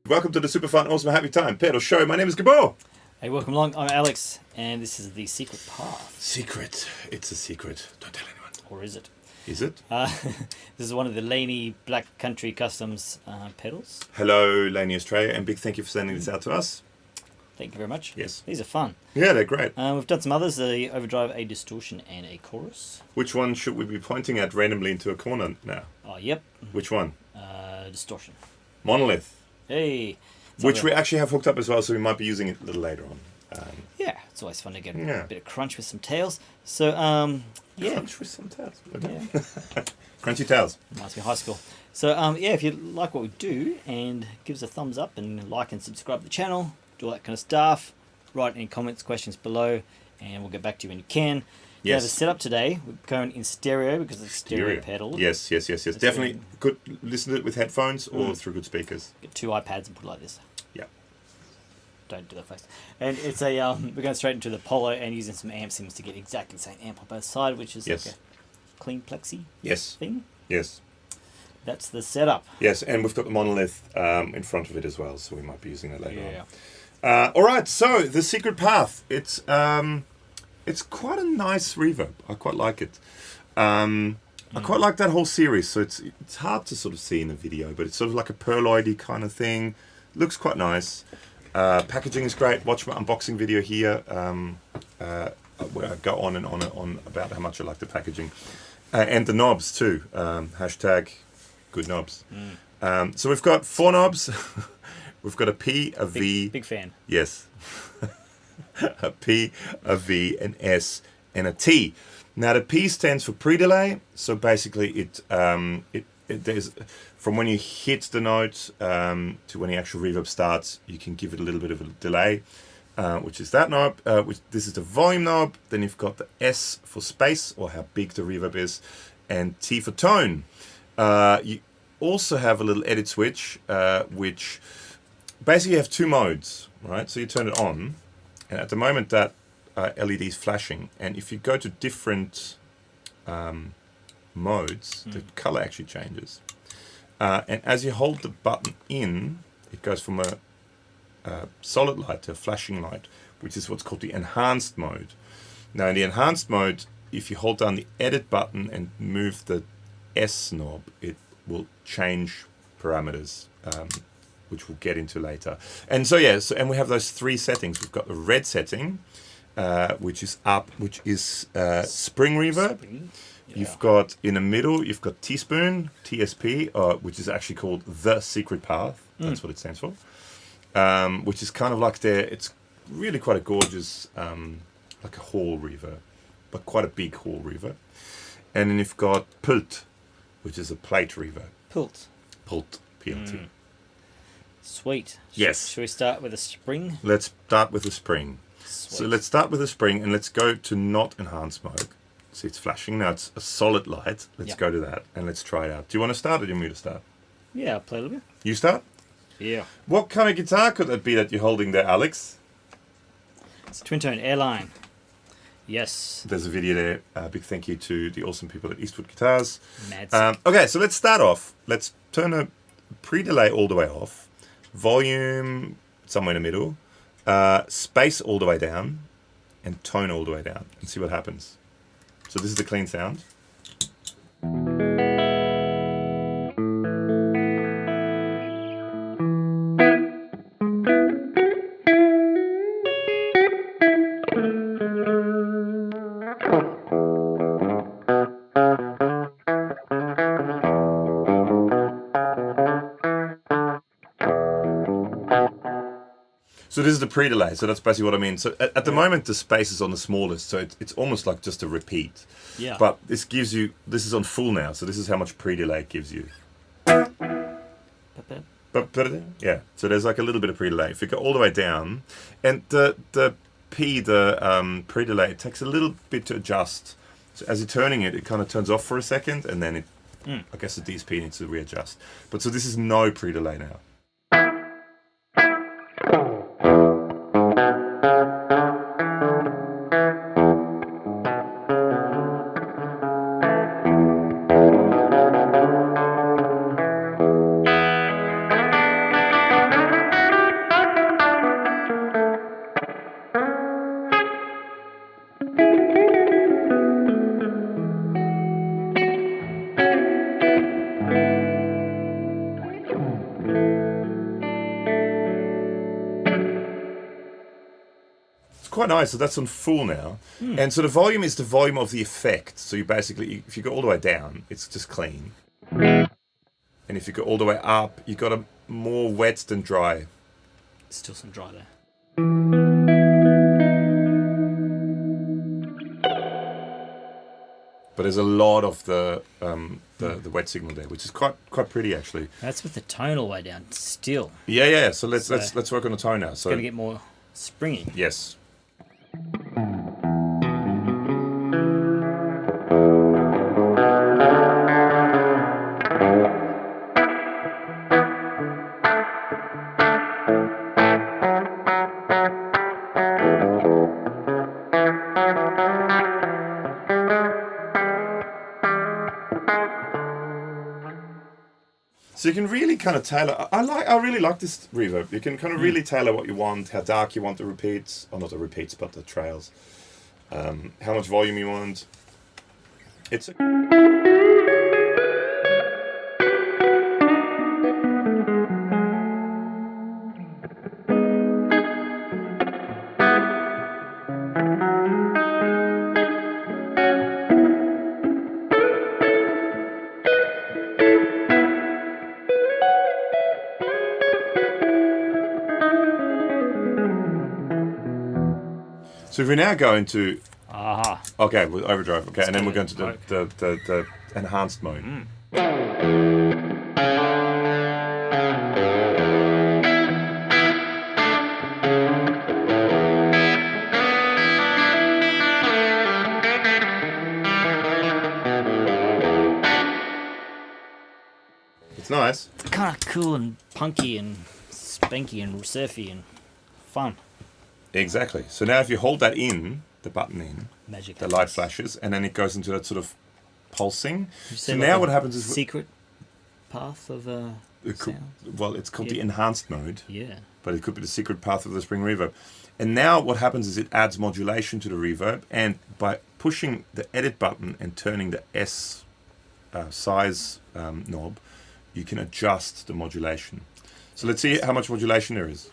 Welcome to the Super Fun Awesome Happy Time pedal show. My name is Gabor. Hey, welcome along. I'm Alex, and this is the secret path. Secret. It's a secret. Don't tell anyone. Or is it? Is it? This is one of the Laney Black Country Customs pedals. Hello, Laney Australia, and big thank you for sending this out to us. Thank you very much. Yes. These are fun. Yeah, they're great. We've done some others, a overdrive, a distortion, and a chorus. Which one should we be pointing at randomly into a corner now? Oh, yep. Which one? Distortion. Monolith. Hey. Which we actually have hooked up as well, so we might be using it a little later on. Yeah, it's always fun to get Yeah. a bit of crunch with some tails. So, yeah. Crunch with some tails. Okay. Yeah. Crunchy tails. Reminds me of high school. So, yeah, if you like what we do, and give us a thumbs up, and like and subscribe to the channel, do all that kind of stuff, write any comments, questions below, and we'll get back to you when you can. We have a setup today. We're going in stereo because it's stereo pedal. Yes. Definitely good. Listen to it with headphones or through good speakers. Get two iPads and put it like this. Yeah. Don't do that face. And it's a we're going straight into the Polo and using some amp sims to get exactly the same amp on both sides, which is like a clean plexi thing. Yes. That's the setup. Yes, and we've got the monolith in front of it as well, so we might be using that later on. All right, so the secret path. It's quite a nice reverb. I quite like it. I quite like that whole series. So it's hard to sort of see in the video, but it's sort of like a perloidy kind of thing. Looks quite nice. Packaging is great. Watch my unboxing video here, where I go on and on about how much I like the packaging. And the knobs too. Hashtag good knobs. So we've got 4 knobs. We've got a P, a V. Big fan. Yes. A P, a V, an S, and a T. Now the P stands for pre-delay. So basically, it there's from when you hit the note to when the actual reverb starts, you can give it a little bit of a delay, which is that knob. This is the volume knob. Then you've got the S for space, or how big the reverb is, and T for tone. You also have a little edit switch, which basically you have 2 modes, right? So you turn it on. And at the moment that LED is flashing, and if you go to different modes, the color actually changes. And as you hold the button in, it goes from a solid light to a flashing light, which is what's called the enhanced mode. Now in the enhanced mode, if you hold down the edit button and move the S knob, it will change parameters. Which we'll get into later. And so and we have those 3 settings. We've got the red setting, which is up, which is spring reverb. You've got in the middle, you've got teaspoon, TSP, which is actually called the secret path. That's what it stands for. Which is kind of like it's really quite a gorgeous, like a hall reverb, but quite a big hall reverb. And then you've got pult, which is a plate reverb. Pult, PLT. Sweet. Yes. Should we start with a spring? Let's start with the spring. Sweet. So let's start with the spring and let's go to not enhanced mode. See, it's flashing. Now it's a solid light. Let's go to that and let's try it out. Do you want to start or do you want me to start? Yeah, I'll play a little bit. You start? Yeah. What kind of guitar could that be that you're holding there, Alex? It's a twin-tone airline. Yes. There's a video there. Big thank you to the awesome people at Eastwood Guitars. Mad. Okay, so let's start off. Let's turn a pre-delay all the way off. Volume somewhere in the middle, space all the way down, and tone all the way down, and see what happens. So this is the clean sound. So this is the pre-delay, so that's basically what I mean. So at the moment, the space is on the smallest, so it's almost like just a repeat. Yeah. But this is on full now, so this is how much pre-delay it gives you. Yeah, so there's like a little bit of pre-delay. If you go all the way down, and the pre-delay, it takes a little bit to adjust. So as you're turning it, it kind of turns off for a second, and then I guess the DSP needs to readjust. But so this is no pre-delay now. quite nice. So that's on full now. And so the volume is the volume of the effect. So you basically, if you go all the way down, it's just clean. And if you go all the way up, you got a more wet than dry. Still some dry there. But there's a lot of the wet signal there, which is quite pretty actually. That's with the tone all the way down. Still. Yeah. So let's work on the tone now. So going to get more springy. yes. So you can really kind of tailor. I really like this reverb. You can kind of really tailor what you want, how dark you want the repeats, or not the repeats, but the trails. How much volume you want. It's So if we now go into okay, with overdrive, okay, and then we're going to the enhanced mode. It's nice. It's kind of cool and punky and spanky and surfy and fun. Exactly. So now if you hold that in, the button in, Magic. the light flashes, and then it goes into that sort of pulsing. So like now what happens is... secret path of sound? Well, it's called the enhanced mode. Yeah. But it could be the secret path of the spring reverb. And now what happens is it adds modulation to the reverb, and by pushing the edit button and turning the S size knob, you can adjust the modulation. So let's see how much modulation there is.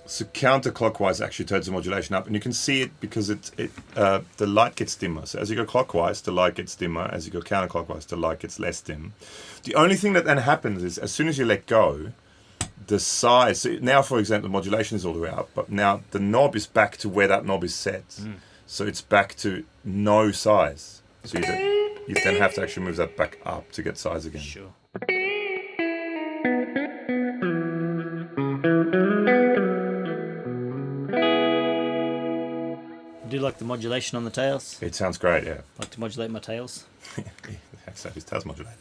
So counterclockwise actually turns the modulation up, and you can see it because the light gets dimmer. So as you go clockwise, the light gets dimmer. As you go counterclockwise, the light gets less dim. The only thing that then happens is as soon as you let go, the size. So now, for example, the modulation is all the way up, but now the knob is back to where that knob is set. So it's back to no size. So you then have to actually move that back up to get size again. Sure. Do you like the modulation on the tails? It sounds great, yeah. Like to modulate my tails? So his tails modulated.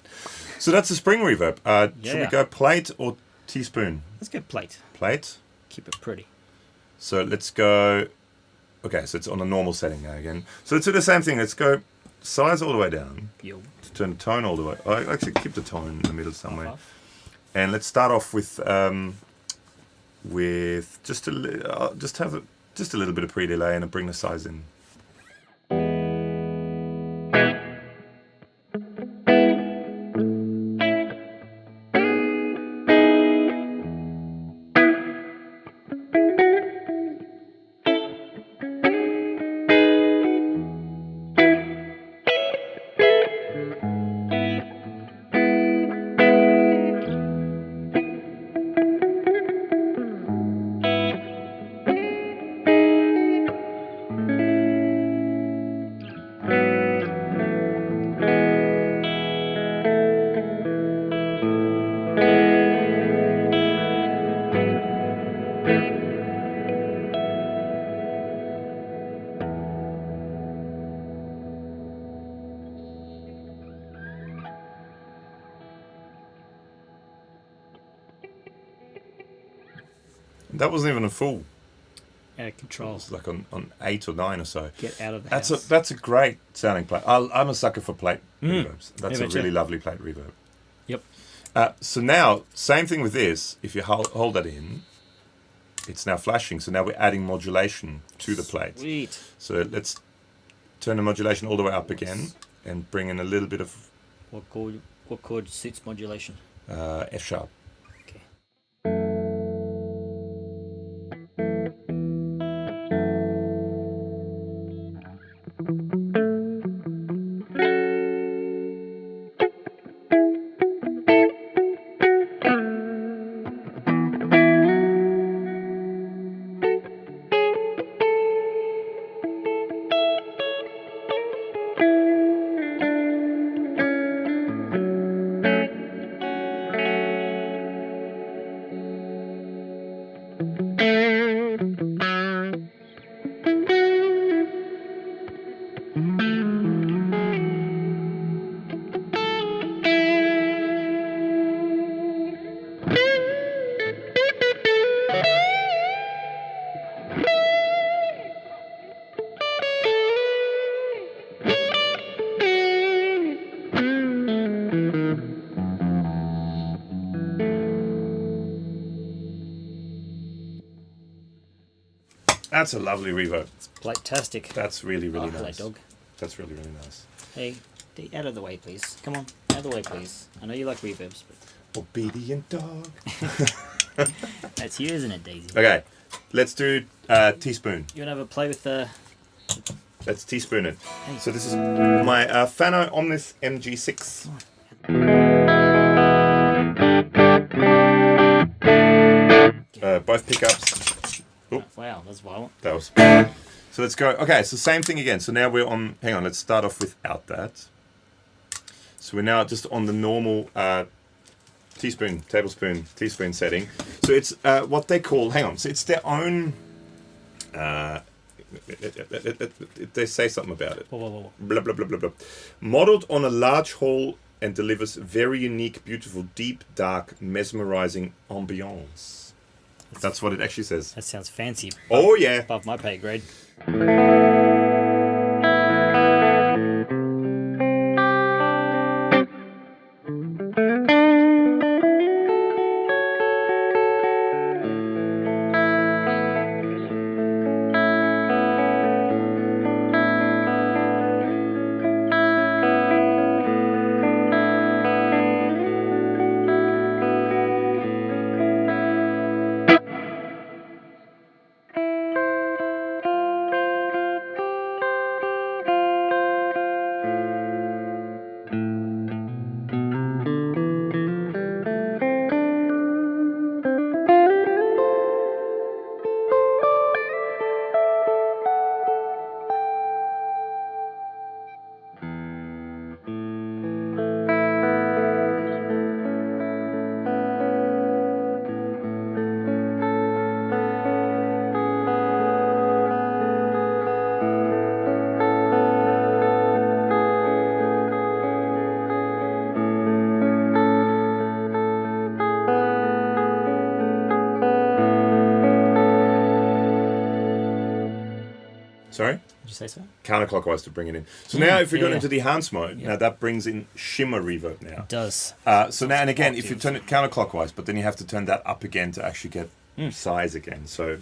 So that's the spring reverb. Should we go plate or teaspoon? Let's go plate. Plate. Keep it pretty. So let's go... Okay, so it's on a normal setting now again. So let's do the same thing. Let's go size all the way down. Yo. To turn the tone all the way... I actually keep the tone in the middle somewhere. And let's start off with just a little bit of pre-delay and bring the size in. that wasn't even a full. Out of It control. was like on 8 or 9 or so. Get out of the That's house. a great sounding plate. I'm a sucker for plate reverbs. That's Yeah, a but really yeah. lovely plate reverb. Yep. So now, same thing with this. If you hold that in, it's now flashing. So now we're adding modulation to the plate. Sweet. So let's turn the modulation all the way up again and bring in a little bit of What chord suits modulation? F sharp. Okay. That's a lovely reverb. Plate-tastic. That's really, really Hello, nice. dog. That's really, really nice. Hey, out of the way, please. Come on, out of the way, please. I know you like reverbs, but Obedient dog. that's you, isn't it, Daisy? Okay, let's do teaspoon. You wanna have a play with the? Let's teaspoon it. Hey. So this is my Fano Omnis MG6. Both pickups. Oh, wow, that's violent. That was. So let's go. Okay, so same thing again. So now we're on. Hang on, let's start off without that. So we're now just on the normal teaspoon, tablespoon, teaspoon setting. So it's what they call. Hang on. So it's their own. They say something about it. Whoa. Blah blah blah blah blah. Modeled on a large hall and delivers very unique, beautiful, deep, dark, mesmerizing ambiance. That's what it actually says. That sounds fancy. Oh yeah. Above my pay grade. Sorry? Did you say so? Counterclockwise to bring it in. So now if we go yeah. into the enhanced mode, now that brings in shimmer reverb now. It does. So now and again, if you turn it counterclockwise, but then you have to turn that up again to actually get size again. So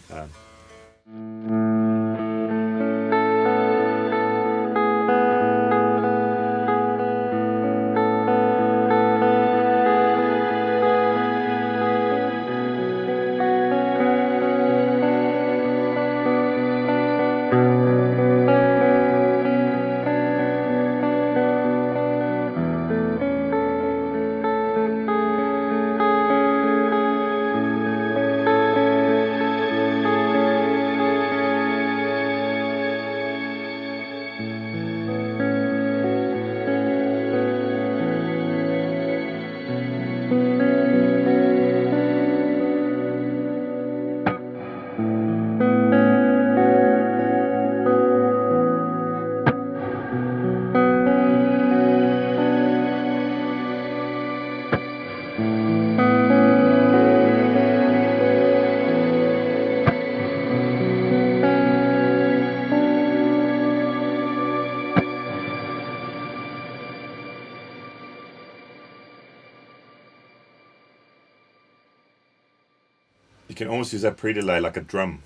can almost use that pre-delay like a drum.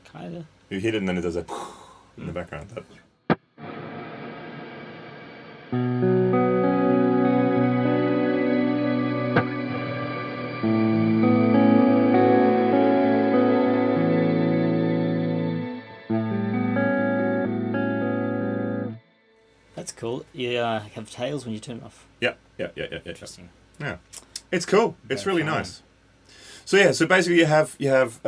Kind of. You hit it and then it does that in the background. That. That's cool. You have tails when you turn it off. Yeah. Interesting. Yeah, it's cool. It's Very really fun. nice. So yeah, so basically you have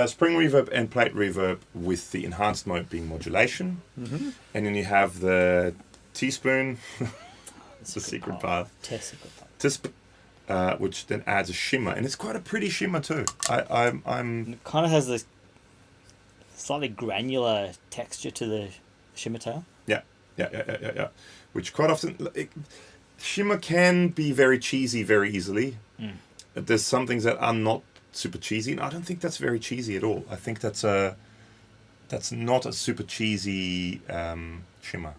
spring reverb and plate reverb with the enhanced mode being modulation, and then you have the teaspoon, the secret path, which then adds a shimmer, and it's quite a pretty shimmer too. I'm It kind of has this slightly granular texture to the shimmer tail. yeah. Which quite often shimmer can be very cheesy very easily. There's some things that are not super cheesy, and I don't think that's very cheesy at all. I think that's not a super cheesy shimmer.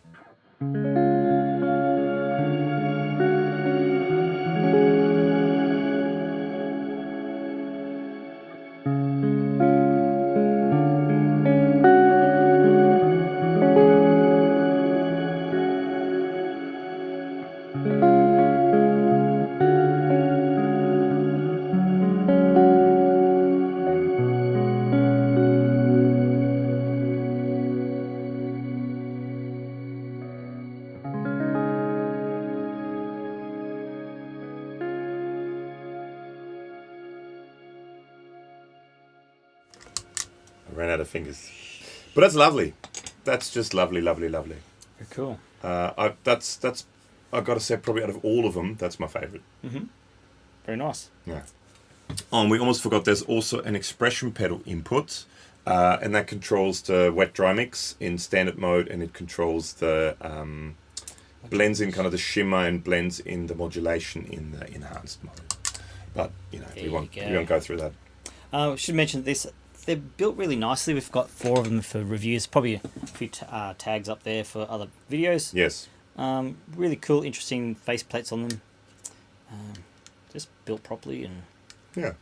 I ran out of fingers, but that's lovely. That's just lovely. Very cool. I've got to say, probably out of all of them, that's my favourite. Very nice. Yeah. Oh, and we almost forgot. There's also an expression pedal input, and that controls the wet dry mix in standard mode, and it controls the blends in kind of the shimmer and blends in the modulation in the enhanced mode. But we won't go through that. I should mention this. They're built really nicely. We've got 4 of them for reviews. Probably a few tags up there for other videos. Yes. Really cool, interesting faceplates on them. Just built properly and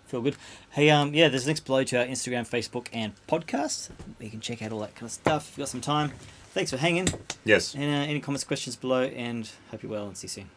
feel good. Hey, there's links below to our Instagram, Facebook, and podcast. You can check out all that kind of stuff if you've got some time. Thanks for hanging. Yes. And any comments, questions below, and hope you're well and see you soon.